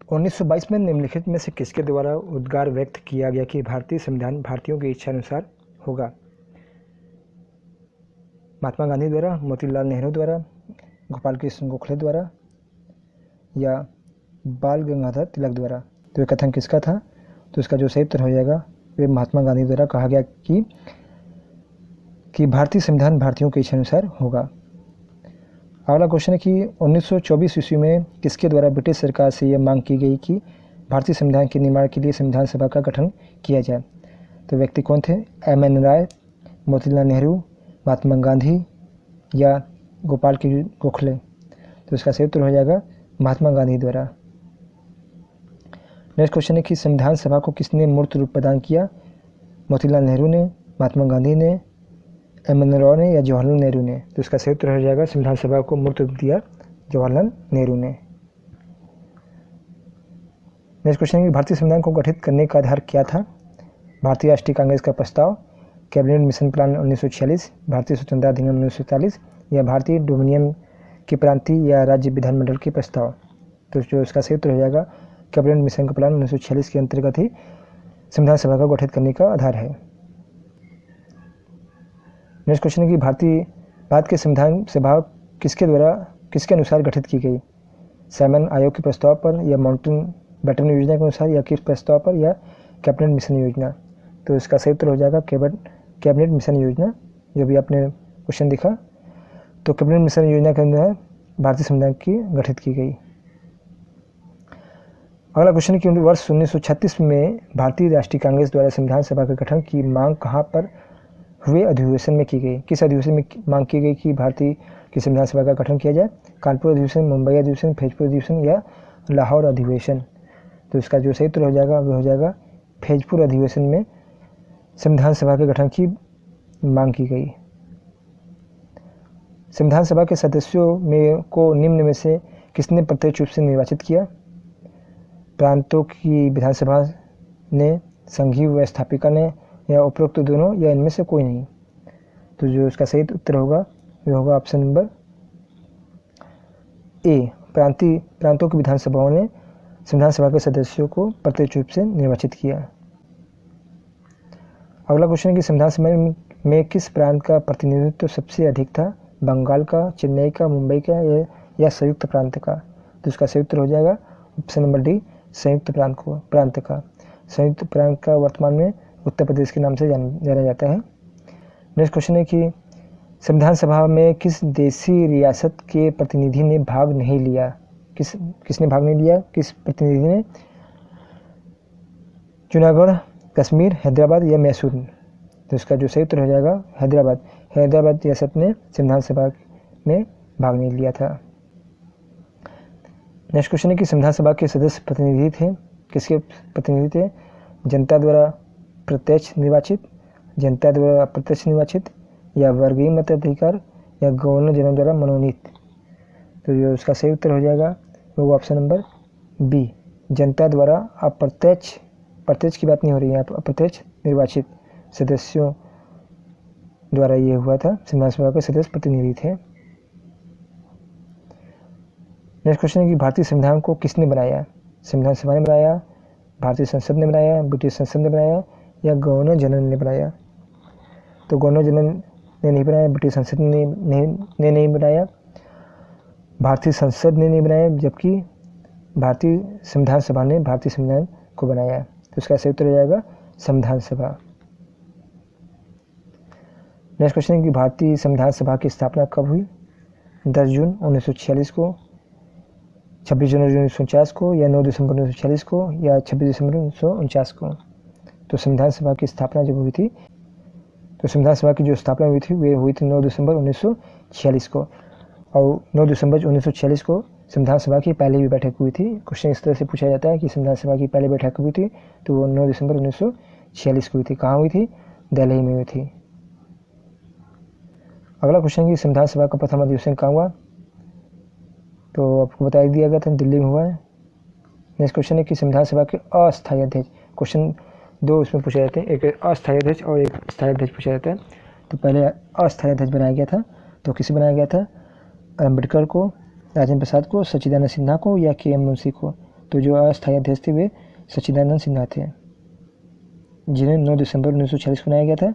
1922 में निम्नलिखित में से किसके द्वारा उद्गार व्यक्त किया गया कि भारतीय संविधान भारतीयों की इच्छा अनुसार होगा? महात्मा गांधी द्वारा, मोतीलाल नेहरू द्वारा, गोपाल कृष्ण गोखले द्वारा या बाल गंगाधर तिलक द्वारा? तो ये कथन किसका था? तो इसका जो सही उत्तर हो जाएगा वे महात्मा गांधी द्वारा कहा गया कि भारतीय संविधान भारतीयों की इच्छा अनुसार होगा। अगला क्वेश्चन है कि 1924 ईस्वी में किसके द्वारा ब्रिटिश सरकार से यह मांग की गई कि भारतीय संविधान के निर्माण के लिए संविधान सभा का गठन किया जाए? तो व्यक्ति कौन थे? एम.एन. राय, मोतीलाल नेहरू, महात्मा गांधी या गोपाल कृष्ण गोखले? तो इसका सही उत्तर हो जाएगा महात्मा गांधी द्वारा। नेक्स्ट क्वेश्चन है कि संविधान सभा को किसने मूर्त रूप प्रदान किया? मोतीलाल नेहरू ने, महात्मा गांधी ने, एम.एन. राय ने या जवाहरलाल नेहरू ने? तो इसका सही उत्तर हो जाएगा संविधान सभा को मूर्त रूप दिया जवाहरलाल नेहरू ने। नेक्स्ट क्वेश्चन है कि भारतीय संविधान को गठित करने का आधार क्या था? भारतीय राष्ट्रीय कांग्रेस का प्रस्ताव, कैबिनेट मिशन प्लान 1946, भारतीय स्वतंत्रता अधिनियम 1947 या भारतीय डोमिनियन के प्रांतीय या राज्य विधानमंडल के प्रस्ताव? तो जो इसका सही उत्तर हो जाएगा कैबिनेट मिशन का प्लान 1946 के अंतर्गत ही संविधान सभा को गठित करने का आधार है। नेक्स्ट क्वेश्चन है कि भारत के संविधान सभा किसके अनुसार गठित की गई? साइमन आयोग के प्रस्ताव पर या माउंटेन बैटन योजना के अनुसार या किस प्रस्ताव पर या कैबिनेट मिशन योजना? तो इसका सही उत्तर हो जाएगा कैबिनेट मिशन योजना, जो भी आपने क्वेश्चन दिखा। तो कैबिनेट मिशन योजना के अंदर भारतीय संविधान की गठित की गई। अगला क्वेश्चन है कि वर्ष 1936 में भारतीय राष्ट्रीय कांग्रेस द्वारा संविधान सभा के गठन की मांग कहाँ पर हुए अधिवेशन में की गई? किस अधिवेशन में मांग की गई कि भारतीय की संविधान सभा का गठन किया जाए? कानपुर अधिवेशन, मुंबई अधिवेशन, फैजपुर अधिवेशन या लाहौर अधिवेशन? तो इसका जो सही उत्तर हो जाएगा वह हो जाएगा फैजपुर अधिवेशन में संविधान सभा के गठन की मांग की गई। संविधान सभा के सदस्यों में को निम्न में से किसने प्रत्यक्ष रूप से निर्वाचित किया? प्रांतों की विधानसभा ने, संघीय व्यवस्थापिका ने या उपरोक्त दोनों या इनमें से कोई नहीं? तो जो इसका सही उत्तर होगा वह होगा ऑप्शन नंबर ए, प्रांतों की विधानसभाओं ने संविधान सभा के सदस्यों को प्रत्यक्ष रूप से निर्वाचित किया। अगला क्वेश्चन है कि संविधान सभा में किस प्रांत का प्रतिनिधित्व सबसे अधिक था? बंगाल का, चेन्नई का, मुंबई का या संयुक्त प्रांत का? तो इसका सही उत्तर हो जाएगा ऑप्शन नंबर डी, संयुक्त प्रांत का। संयुक्त प्रांत का वर्तमान में उत्तर प्रदेश के नाम से जाना जाता है। नेक्स्ट क्वेश्चन है कि संविधान सभा में किस देशी रियासत के प्रतिनिधि ने भाग नहीं लिया? किसने भाग नहीं लिया? किस प्रतिनिधि ने? जूनागढ़, कश्मीर, हैदराबाद या मैसूर? तो इसका जो सही उत्तर हो जाएगा हैदराबाद रियासत ने संविधान सभा में भाग नहीं लिया था। नेक्स्ट क्वेश्चन है कि संविधान सभा के सदस्य प्रतिनिधि थे, किसके प्रतिनिधि थे? जनता द्वारा प्रत्यक्ष निर्वाचित, जनता द्वारा अप्रत्यक्ष निर्वाचित या वर्गीय मताधिकार या गवर्नर जनरल द्वारा मनोनीत? तो जो उसका सही उत्तर हो जाएगा वो ऑप्शन नंबर बी, जनता द्वारा प्रत्यक्ष की बात नहीं हो रही है, अप्रत्यक्ष निर्वाचित सदस्यों द्वारा ये हुआ था। संविधान सभा के सदस्य प्रतिनिधि थे। नेक्स्ट क्वेश्चन है कि भारतीय संविधान को किसने बनाया? संविधान सभा ने बनाया, भारतीय संसद ने बनाया, ब्रिटिश संसद ने बनाया या गवर्नर जनरल ने बनाया? तो गवर्नर जनरल ने नहीं बनाया, ब्रिटिश संसद ने नहीं बनाया, भारतीय संसद ने नहीं बनाया, जबकि भारतीय संविधान सभा ने भारतीय संविधान को बनाया। तो इसका सही उत्तर हो जाएगा संविधान सभा। नेक्स्ट क्वेश्चन है कि भारतीय संविधान सभा की स्थापना कब हुई? 10 जून 1946 को, 26 जनवरी 1949 को या 9 दिसंबर 1946 को या 26 दिसंबर 1949 को? तो संविधान सभा की स्थापना जब हुई थी, तो संविधान सभा की जो स्थापना हुई थी वे हुई थी 9 दिसंबर 1946 को, और 9 दिसंबर 1946 को संविधान सभा की पहली भी बैठक हुई थी। क्वेश्चन इस तरह से पूछा जाता है कि संविधान सभा की पहली बैठक हुई थी तो वो 9 दिसंबर 1946 को हुई थी। कहाँ हुई थी? दिल्ली में हुई थी। अगला क्वेश्चन कि संविधान सभा का प्रथम अधिवेशन कहाँ हुआ? तो आपको बता दिया गया था दिल्ली में हुआ है। नेक्स्ट क्वेश्चन है कि संविधान सभा के अस्थायी अध्यक्ष, क्वेश्चन 2 उसमें पूछे जाते हैं, एक अस्थायी अध्यक्ष और एक स्थायी अध्यक्ष पूछा जाता है। तो पहले अस्थायी अध्यक्ष बनाया गया था, तो किसे बनाया गया था? अम्बेडकर को, राजेंद्र प्रसाद को, सच्चिदानंद सिन्हा को या के.एम. मुंशी को? तो जो अस्थायी अध्यक्ष थे वे सच्चिदानंद सिन्हा थे, जिन्हें 9 दिसंबर 1946 को बनाया गया था।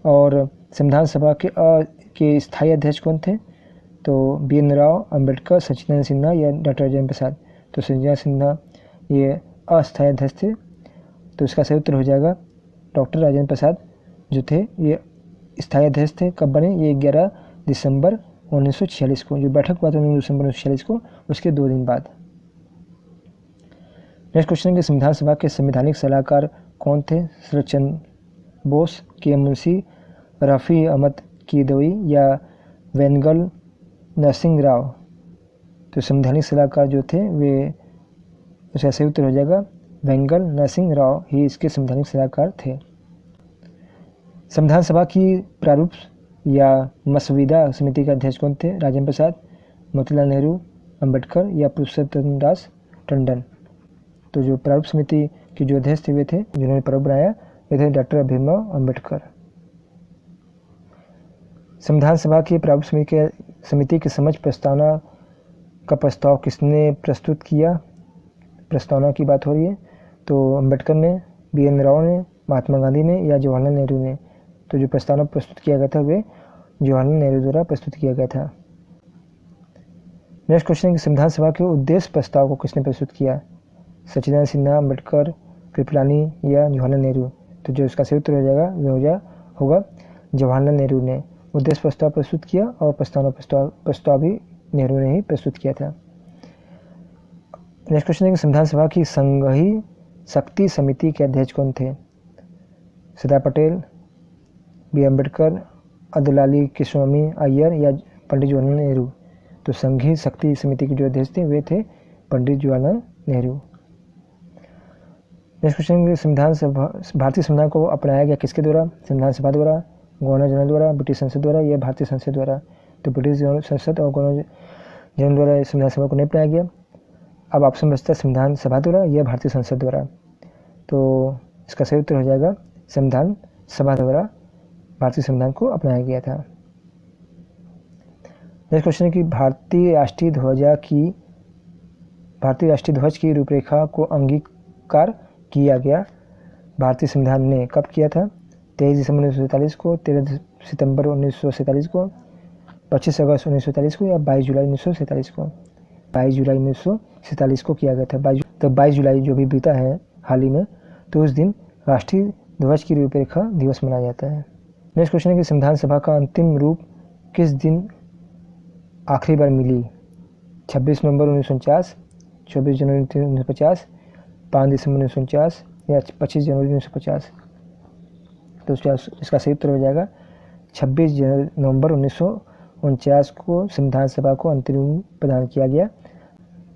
और संविधान सभा के स्थायी अध्यक्ष कौन थे? तो BN राव, अम्बेडकर, सच्चिदानंद सिन्हा या डॉक्टर राजेंद्र प्रसाद। तो सच्चिदानंद सिन्हा ये अस्थायी अध्यक्ष थे, तो इसका सही उत्तर हो जाएगा डॉक्टर राजेंद्र प्रसाद जो थे ये स्थायी अध्यक्ष थे। कब बने? ये 11 दिसंबर 1946 को, जो बैठक हुआ था 9 दिसंबर 1946 को, उसके 2 दिन बाद। नेक्स्ट क्वेश्चन है कि संविधान सभा के संवैधानिक सलाहकार कौन थे? शरद चंद्र बोस, KM मुंशी, रफ़ी अहमद किदवई या वेंगल नरसिंह राव। तो संवैधानिक सलाहकार जो थे वे, उसका सही उत्तर हो जाएगा वेंगल नरसिंह राव ही इसके संवैधानिक सलाहकार थे। संविधान सभा की प्रारूप या मसविदा समिति के अध्यक्ष कौन थे? राजेंद्र प्रसाद, मोतीलाल नेहरू, अम्बेडकर या पुरुषोत्तम दास टंडन। तो जो प्रारूप समिति के जो अध्यक्ष थे वे थे, जिन्होंने प्रारूप बनाया, वे थे डॉक्टर भीमराव अम्बेडकर। संविधान सभा की प्रारूप समिति की समझ प्रस्तावना का प्रस्ताव किसने प्रस्तुत किया? प्रस्तावना की बात हो रही है, तो अम्बेडकर ने, BN राव ने, महात्मा गांधी ने या जवाहरलाल नेहरू ने। तो जो प्रस्तावना प्रस्तुत किया गया था वे जवाहरलाल नेहरू द्वारा प्रस्तुत किया गया था। नेक्स्ट क्वेश्चन है कि संविधान सभा के उद्देश्य प्रस्ताव को किसने प्रस्तुत किया? सच्चिदानंद सिन्हा, अम्बेडकर, कृपलानी या जवाहरलाल नेहरू। तो जो इसका सही उत्तर हो जाएगा वे होगा जवाहरलाल नेहरू ने उद्देश्य प्रस्ताव प्रस्तुत किया, और प्रस्ताव भी नेहरू ने ही प्रस्तुत किया था। नेक्स्ट क्वेश्चन है कि संविधान सभा की संघीय शक्ति समिति के अध्यक्ष कौन थे? सरदार पटेल, B. अम्बेडकर, अब्दुल कृष्णस्वामी अय्यर या पंडित जवाहरलाल नेहरू। तो संघीय शक्ति समिति के जो अध्यक्ष थे वे थे पंडित जवाहरलाल नेहरू। नेक्स्ट क्वेश्चन है संविधान सभा, भारतीय संविधान को अपनाया गया किसके द्वारा? संविधान सभा द्वारा, गवर्नर जनरल द्वारा, ब्रिटिश संसद द्वारा या भारतीय संसद द्वारा। तो ब्रिटिश संसद और गवर्नर जनरल द्वारा संविधान सभा को नहीं अपनाया गया। अब ऑप्शन बचता है संविधान सभा द्वारा या भारतीय संसद द्वारा। तो इसका सही उत्तर हो जाएगा संविधान सभा द्वारा भारतीय संविधान को अपनाया गया था। नेक्स्ट क्वेश्चन है कि भारतीय राष्ट्रीय ध्वज की रूपरेखा को अंगीकार किया गया भारतीय संविधान ने कब किया था? 23 दिसंबर 1947 को, 13 सितंबर 1947 को, 25 अगस्त 1947 को या 22 जुलाई 1947 को। 22 जुलाई 1947 को किया गया था। 22 जुलाई जो भी बीता है हाल ही में, तो उस दिन राष्ट्रीय ध्वज की रूपरेखा दिवस मनाया जाता है। नेक्स्ट क्वेश्चन है कि संविधान सभा का अंतिम रूप किस दिन आखिरी बार मिली? 26 नवंबर 1949, 24 जनवरी 1950, 5 दिसंबर 1949 या 25 जनवरी 1950। तो इसका सही उत्तर हो जाएगा 26 नवंबर 1949 को संविधान सभा को अंतिम रूप प्रदान किया गया।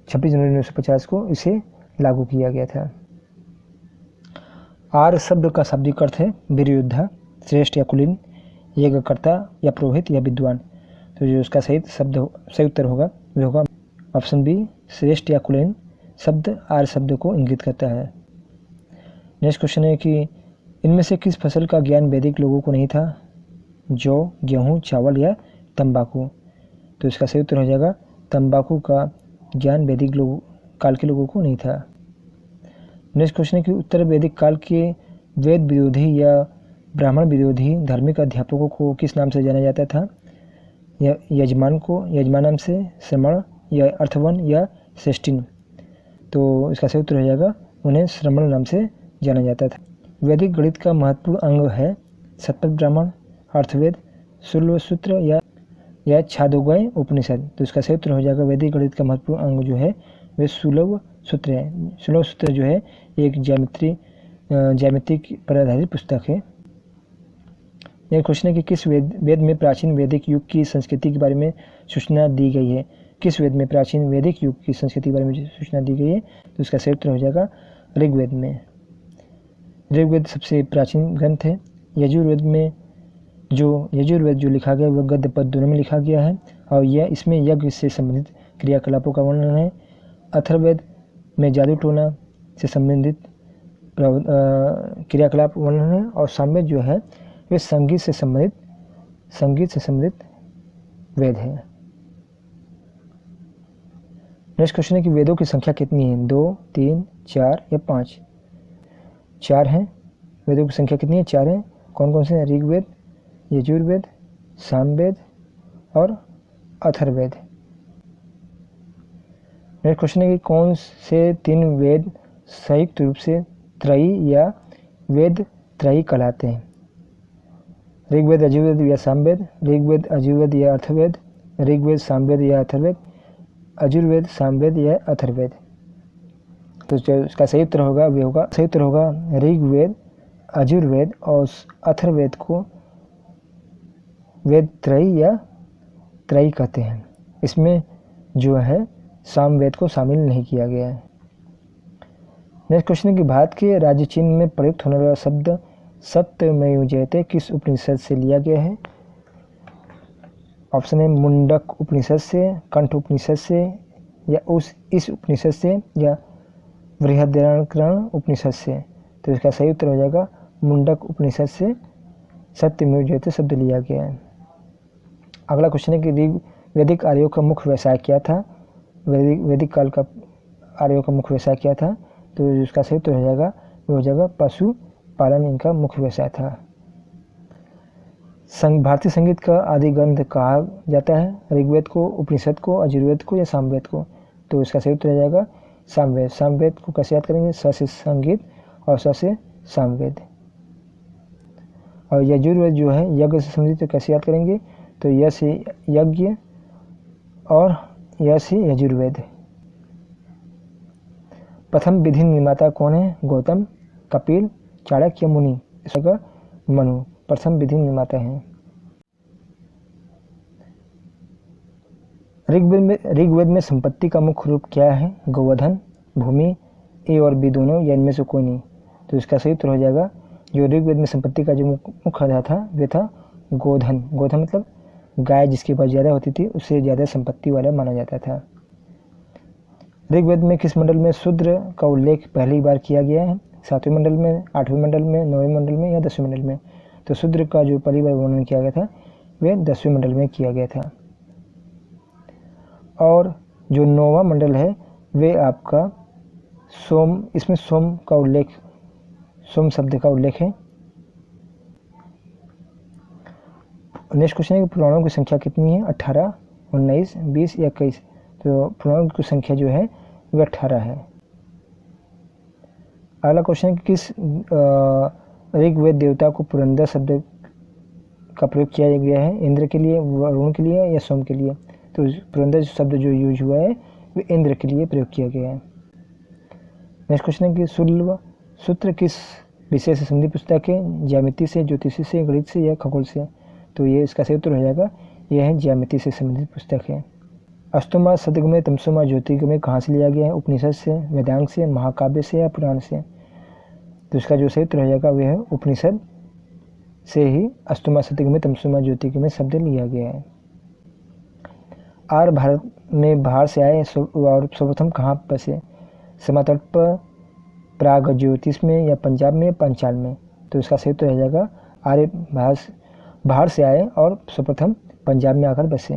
26 जनवरी 1950 को इसे लागू किया गया था। आर्य शब्द का शाब्दिक अर्थ है वीर योद्धा, श्रेष्ठ या कुलीन, यज्ञकर्ता या पुरोहित या विद्वान। तो जो इसका सही उत्तर होगा वो होगा ऑप्शन बी, श्रेष्ठ या कुलीन शब्द आर्य शब्द को इंगित करता है। नेक्स्ट क्वेश्चन है कि इनमें से किस फसल का ज्ञान वैदिक लोगों को नहीं था? जौ, गेहूँ, चावल या तंबाकू। तो इसका सही उत्तर हो जाएगा तंबाकू का ज्ञान वैदिक काल के लोगों को नहीं था। नेक्स्ट क्वेश्चन है कि उत्तर वैदिक काल के वेद विरोधी या ब्राह्मण विरोधी धार्मिक अध्यापकों को किस नाम से जाना जाता था? यजमान नाम से, श्रमण या अर्थवन या श्रेष्ठिन। तो इसका सही उत्तर हो जाएगा उन्हें श्रमण नाम से जाना जाता था। वैदिक गणित का महत्वपूर्ण अंग है शतपथ ब्राह्मण, अर्थवेद, शूलसूत्र या छांदोग्य उपनिषद। तो इसका सही उत्तर हो जाएगा वैदिक गणित का महत्वपूर्ण अंग जो है वे शूलसूत्र है। शूलसूत्र जो है एक ज्यामिति पर आधारित पुस्तक है। यह क्वेश्चन है कि किस वेद में प्राचीन वैदिक युग की संस्कृति के बारे में सूचना दी गई है? किस वेद में प्राचीन वैदिक युग की संस्कृति के बारे में सूचना दी गई है? तो इसका सही उत्तर हो जाएगा ऋग्वेद में। ऋग्वेद सबसे प्राचीन ग्रंथ है। यजुर्वेद जो लिखा गया वह गद्य पद्य दोनों में लिखा गया है और यह इसमें यज्ञ से संबंधित क्रियाकलापों का वर्णन है। अथर्ववेद में जादू टोना से संबंधित क्रियाकलाप वर्णन है और सामवेद जो है वे संगीत से संबंधित वेद है। नेक्स्ट क्वेश्चन है कि वेदों की संख्या कितनी है, 2, 3, 4 या 5। 4 हैं। वेदों की संख्या कितनी है, 4 है। कौन कौन से हैं, ऋग्वेद, यजुर्वेद, सामवेद और अथर्ववेद। नेक्स्ट क्वेश्चन है कि कौन से 3 वेद संयुक्त रूप से त्रयी या वेद त्रयी कहलाते हैं। ऋग्वेद, यजुर्वेद या सामवेद, ऋग्वेद, यजुर्वेद या अथर्ववेद, ऋग्वेद, सामवेद या अथर्ववेद, यजुर्वेद, सामवेद या अथर्ववेद। तो जो इसका सही उत्तर होगा वे होगा, सही उत्तर होगा ऋग्वेद, यजुर्वेद और अथर्ववेद को वेद त्रयी या त्रयी कहते हैं। इसमें जो है सामवेद को शामिल नहीं किया गया है। नेक्स्ट क्वेश्चन है कि भारत के राज्य चिन्ह में प्रयुक्त होने वाला शब्द सत्यमेव जयते किस उपनिषद से लिया गया है। ऑप्शन है मुंडक उपनिषद से, कंठ उपनिषद से या इस उपनिषद से या बृहदारण्यक उपनिषद से। तो इसका सही उत्तर हो जाएगा मुंडक उपनिषद से सत्यमेव जयते शब्द लिया गया है। अगला क्वेश्चन है कि वैदिक आर्यों का मुख्य व्यवसाय क्या था। वैदिक काल का आर्यों का मुख्य व्यवसाय क्या था। तो इसका सही उत्तर हो जाएगा वो हो जाएगा पशु पालन इनका मुख्य व्यवसाय था। भारतीय संगीत का आदि ग्रंथ कहा जाता है, ऋग्वेद को, उपनिषद को, यजुर्वेद को या सामवेद को। तो इसका सही उत्तर हो जाएगा सामवेद। सामवेद को कैसे याद करेंगे, स से संगीत और स से सामवेद। और यजुर्वेद जो है यज्ञ से संबंधित, तो कैसे याद करेंगे, तो य से यज्ञ और य से यजुर्वेद। प्रथम विधि निर्माता कौन है, गौतम, कपिल, चाणक्य, मुनि। इसका मनु प्रथम विधि निर्माता है। ऋग्वेद में संपत्ति का मुख्य रूप क्या है, गोवर्धन, भूमि, ए और बी दोनों या इनमें से कोई नहीं। तो इसका सही उत्तर हो जाएगा जो ऋग्वेद में संपत्ति का जो मुख्य आधार था वे था गोधन। गोधन मतलब गाय जिसकी पास ज़्यादा होती थी उससे ज़्यादा संपत्ति वाला माना जाता था। ऋग्वेद में किस मंडल में शूद्र का उल्लेख पहली बार किया गया है, 7वें मंडल में, 8वें मंडल में, 9वें मंडल में या 10वें मंडल में। तो शूद्र का जो पहली बार वर्णन किया गया था वे 10वें मंडल में किया गया था। और जो 9वां मंडल है वे आपका सोम, इसमें सोम का उल्लेख, सोम शब्द का उल्लेख है। नेक्स्ट क्वेश्चन है कि पुराणों की संख्या कितनी है, 18, 19, 20 या 21। तो पुराणों की संख्या जो है वह 18 है। अगला क्वेश्चन है कि किस ऋग्वेद देवता को पुरंदर शब्द का प्रयोग किया गया है, इंद्र के लिए, वरुण के लिए या सोम के लिए। तो पुरंदर शब्द जो यूज हुआ है वो इंद्र के लिए प्रयोग किया गया है। नेक्स्ट क्वेश्चन है कि शुल्ब सूत्र किस विषय से संबंधित पुस्तक है, ज्यामिति से, ज्योतिषी से, गणित से या खगोल से। तो ये इसका सही उत्तर हो जाएगा, यह है ज्यामिति से संबंधित पुस्तक है। अष्टमा सदगमय तमसोमा ज्योतिर्गमय कहाँ से लिया गया है, उपनिषद से, वेदांग से, महाकाव्य से या पुराण से। तो इसका जो सही उत्तर हो जाएगा वह है उपनिषद से ही अष्टमा सदगमय तमसोमा ज्योतिर्गमय शब्द लिया गया है। आर्य भारत में बाहर से आए और सर्वप्रथम कहाँ बसे, समातट पर, प्राग ज्योतिष में या पंजाब में या पंचाल में। तो इसका सही उत्तर हो जाएगा आर्य बाहर से आए और सर्वप्रथम पंजाब में आकर बसे।